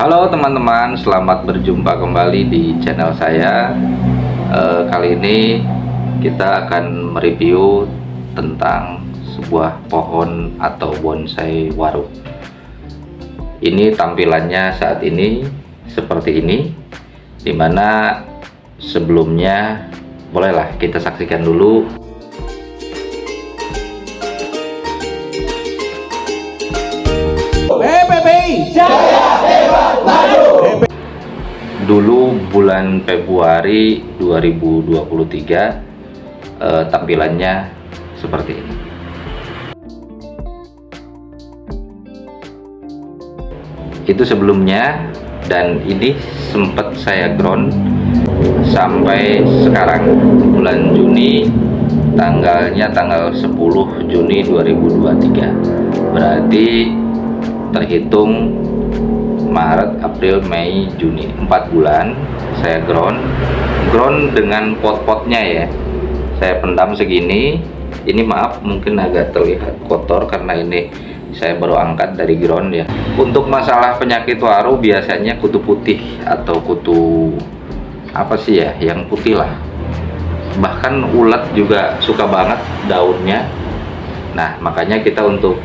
Halo teman-teman, selamat berjumpa kembali di channel saya. Kali ini kita akan mereview tentang sebuah pohon atau bonsai waru. Ini tampilannya saat ini seperti ini, dimana sebelumnya bolehlah kita saksikan dulu. Dulu bulan Februari 2023 tampilannya seperti ini. Itu sebelumnya, dan ini sempat saya ground sampai sekarang bulan Juni, tanggalnya tanggal 10 Juni 2023. Berarti terhitung Maret, April, Mei, Juni, 4 bulan saya ground dengan pot-potnya ya. Saya pendam segini. Ini maaf mungkin agak terlihat kotor karena ini saya baru angkat dari ground ya. Untuk masalah penyakit waru biasanya kutu putih atau kutu apa sih ya, yang putih lah. Bahkan ulat juga suka banget daunnya. Nah, makanya kita untuk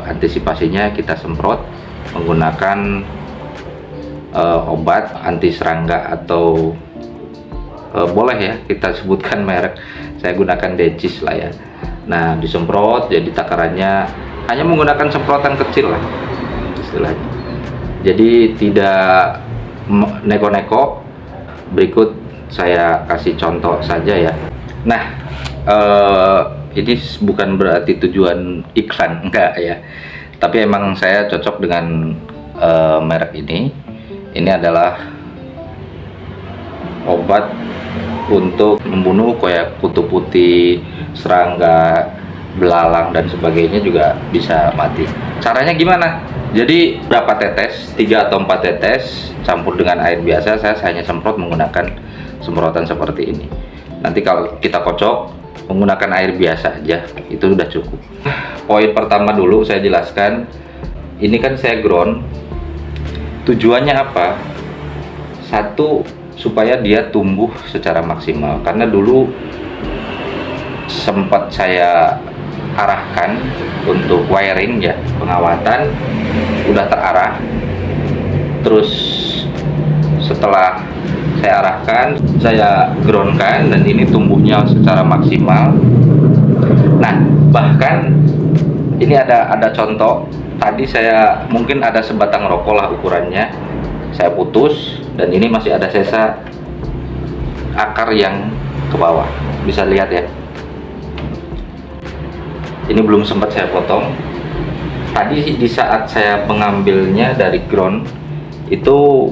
antisipasinya kita semprot menggunakan obat anti serangga atau boleh ya kita sebutkan merek, saya gunakan Decis lah ya. Nah, disemprot, jadi takarannya hanya menggunakan semprotan kecil lah istilahnya, jadi tidak neko-neko. Berikut saya kasih contoh saja ya. Nah, ini bukan berarti tujuan iklan, enggak ya, tapi emang saya cocok dengan merek ini. Ini adalah obat untuk membunuh kayak kutu putih, serangga, belalang dan sebagainya juga bisa mati. Caranya gimana? Jadi berapa tetes, 3 atau 4 tetes campur dengan air biasa. Saya hanya semprot menggunakan semprotan seperti ini. Nanti kalau kita kocok menggunakan air biasa aja, itu sudah cukup. Poin pertama dulu saya jelaskan. Ini kan saya ground, tujuannya apa? Satu, supaya dia tumbuh secara maksimal, karena dulu sempat saya arahkan untuk wiring ya, pengawatan udah terarah. Terus setelah saya arahkan, saya groundkan, dan ini tumbuhnya secara maksimal. Nah, bahkan ini ada contoh. Tadi saya mungkin ada sebatang rokok lah ukurannya, saya putus, dan ini masih ada sisa akar yang ke bawah, bisa lihat ya. Ini belum sempat saya potong. Tadi di saat saya mengambilnya dari ground itu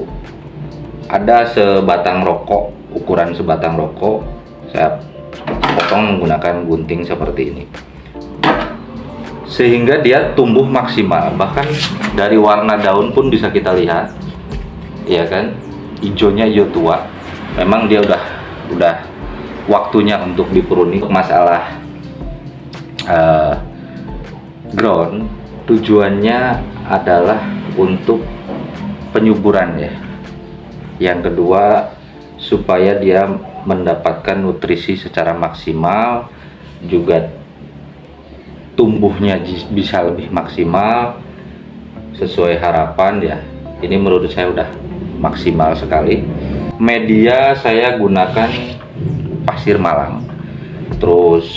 ada sebatang rokok, ukuran sebatang rokok, saya potong menggunakan gunting seperti ini, sehingga dia tumbuh maksimal. Bahkan dari warna daun pun bisa kita lihat, ya kan, hijaunya hijau tua. Memang dia udah waktunya untuk dipuruni. Masalah ground, tujuannya adalah untuk penyuburan ya. Yang kedua, supaya dia mendapatkan nutrisi secara maksimal, juga tumbuhnya bisa lebih maksimal sesuai harapan ya. Ini menurut saya udah maksimal sekali. Media saya gunakan pasir malang, terus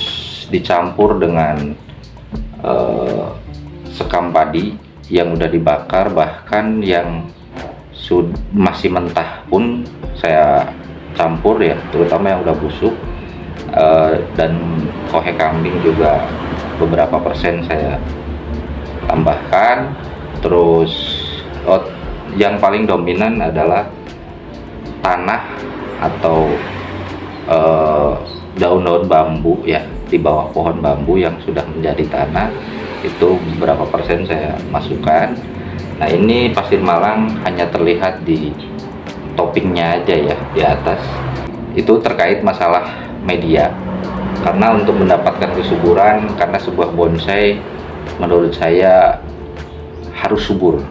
dicampur dengan sekam padi yang udah dibakar, bahkan yang masih mentah pun saya campur ya, terutama yang udah busuk, dan kohe kambing juga beberapa persen saya tambahkan. Terus yang paling dominan adalah tanah atau daun-daun bambu ya, di bawah pohon bambu yang sudah menjadi tanah, itu beberapa persen saya masukkan. Nah, ini pasir malang hanya terlihat di toppingnya aja ya, di atas. Itu terkait masalah media, karena untuk mendapatkan kesuburan, karena sebuah bonsai menurut saya harus subur.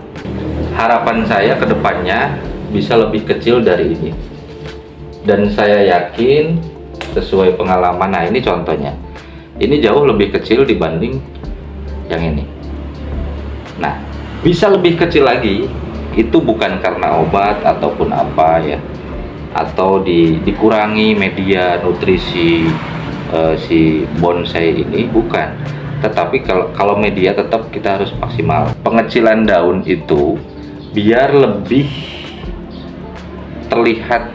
Harapan saya ke depannya bisa lebih kecil dari ini. Dan saya yakin sesuai pengalaman, nah ini contohnya. Ini jauh lebih kecil dibanding yang ini. Nah, bisa lebih kecil lagi, itu bukan karena obat ataupun apa ya, atau dikurangi media nutrisi si bonsai ini, bukan. Tetapi kalau media tetap kita harus maksimal. Pengecilan daun itu biar lebih terlihat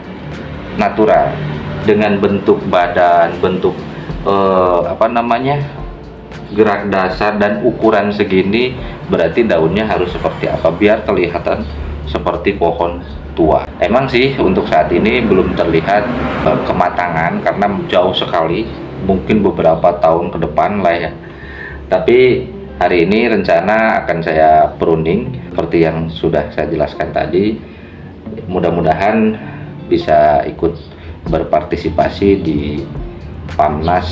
natural dengan bentuk badan, bentuk gerak dasar dan ukuran segini, berarti daunnya harus seperti apa biar kelihatan seperti pohon tua. Emang sih untuk saat ini belum terlihat kematangan karena jauh sekali, mungkin beberapa tahun ke depan lah ya. Tapi hari ini rencana akan saya pruning seperti yang sudah saya jelaskan tadi. Mudah-mudahan bisa ikut berpartisipasi di PAMNAS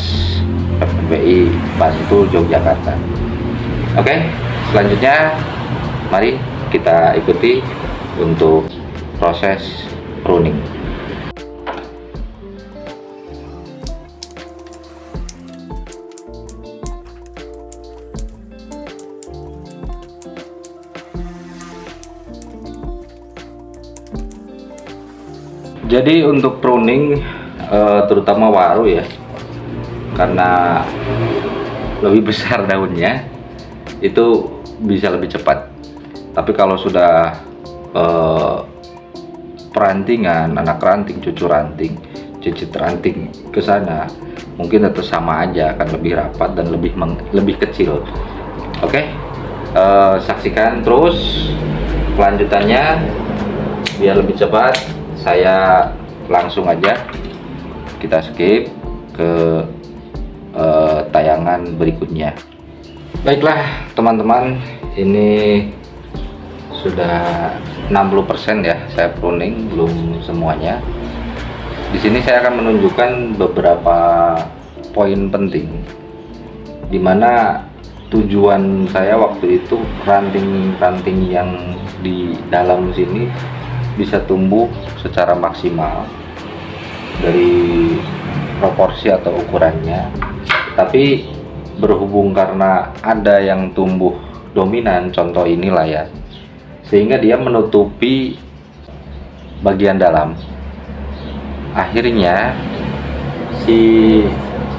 FPBI Bantul Yogyakarta. Oke, selanjutnya mari kita ikuti untuk proses pruning. Jadi untuk pruning terutama waru ya, karena lebih besar daunnya itu bisa lebih cepat. Tapi kalau sudah perantingan, anak ranting, cucu ranting, cicit ranting ke sana, mungkin tetap sama aja, akan lebih rapat dan lebih kecil. Oke, saksikan terus kelanjutannya biar lebih cepat. Saya langsung aja kita skip ke tayangan berikutnya. Baiklah teman-teman, ini sudah 60% ya saya pruning, belum semuanya. Di sini saya akan menunjukkan beberapa poin penting, dimana tujuan saya waktu itu ranting-ranting yang di dalam sini bisa tumbuh secara maksimal dari proporsi atau ukurannya. Tapi berhubung karena ada yang tumbuh dominan, contoh inilah ya, sehingga dia menutupi bagian dalam. Akhirnya si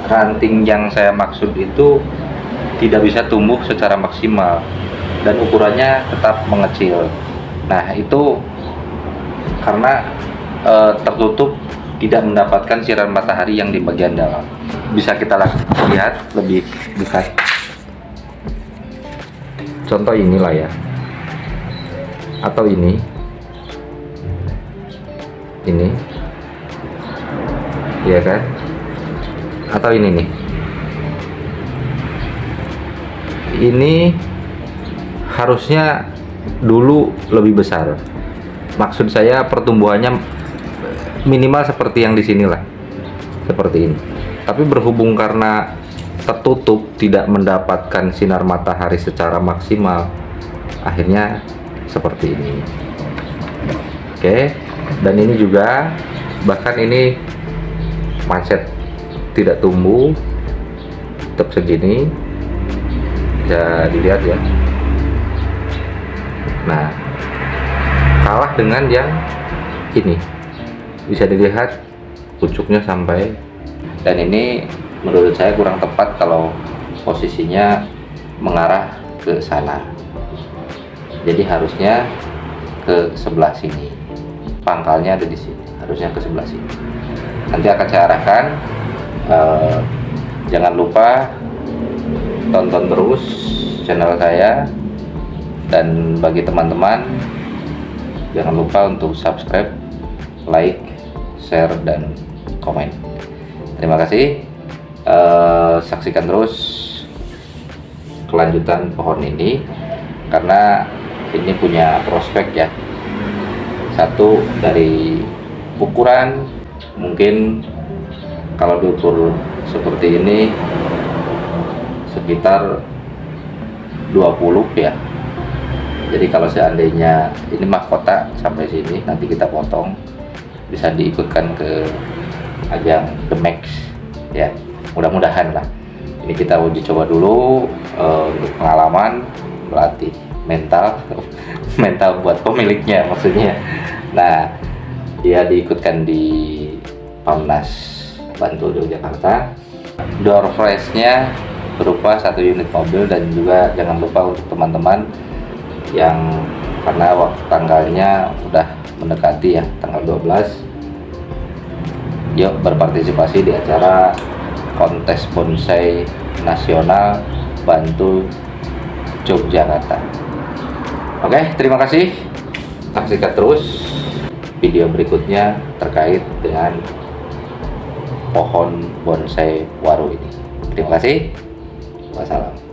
ranting yang saya maksud itu tidak bisa tumbuh secara maksimal dan ukurannya tetap mengecil. Nah itu karena tertutup, tidak mendapatkan sinar matahari yang di bagian dalam. Bisa kita lihat lebih dekat. Contoh inilah ya, atau ini, ya kan? Atau ini nih. Ini harusnya dulu lebih besar. Maksud saya pertumbuhannya minimal seperti yang di sinilah, seperti ini. Tapi berhubung karena tertutup, tidak mendapatkan sinar matahari secara maksimal, akhirnya seperti ini. Oke, dan ini juga bahkan ini macet, tidak tumbuh, tetap segini, bisa dilihat ya. Nah, kalah dengan yang ini, bisa dilihat pucuknya sampai, dan ini menurut saya kurang tepat kalau posisinya mengarah ke sana. Jadi harusnya ke sebelah sini, pangkalnya ada di sini, harusnya ke sebelah sini. Nanti akan saya arahkan. Jangan lupa tonton terus channel saya, dan bagi teman-teman jangan lupa untuk subscribe, like, share, dan komen. Terima kasih. Saksikan terus kelanjutan pohon ini karena ini punya prospek ya. Satu, dari ukuran, mungkin kalau diukur seperti ini sekitar 20 ya, Jadi kalau seandainya ini mahkota sampai sini, nanti kita potong, bisa diikutkan ke ajang The Max ya, mudah-mudahan lah. Ini kita uji coba dulu untuk pengalaman, melatih mental mental buat pemiliknya maksudnya. Nah, dia diikutkan di Pamnas Bantul Yogyakarta. Door frame-nya berupa 1 unit mobil, dan juga jangan lupa untuk teman-teman yang karena waktu tanggalnya udah mendekati ya, tanggal 12, yuk berpartisipasi di acara kontes bonsai nasional Bantul Yogyakarta. Oke, terima kasih. Saksikan terus video berikutnya terkait dengan pohon bonsai waru ini. Terima kasih. Wassalam.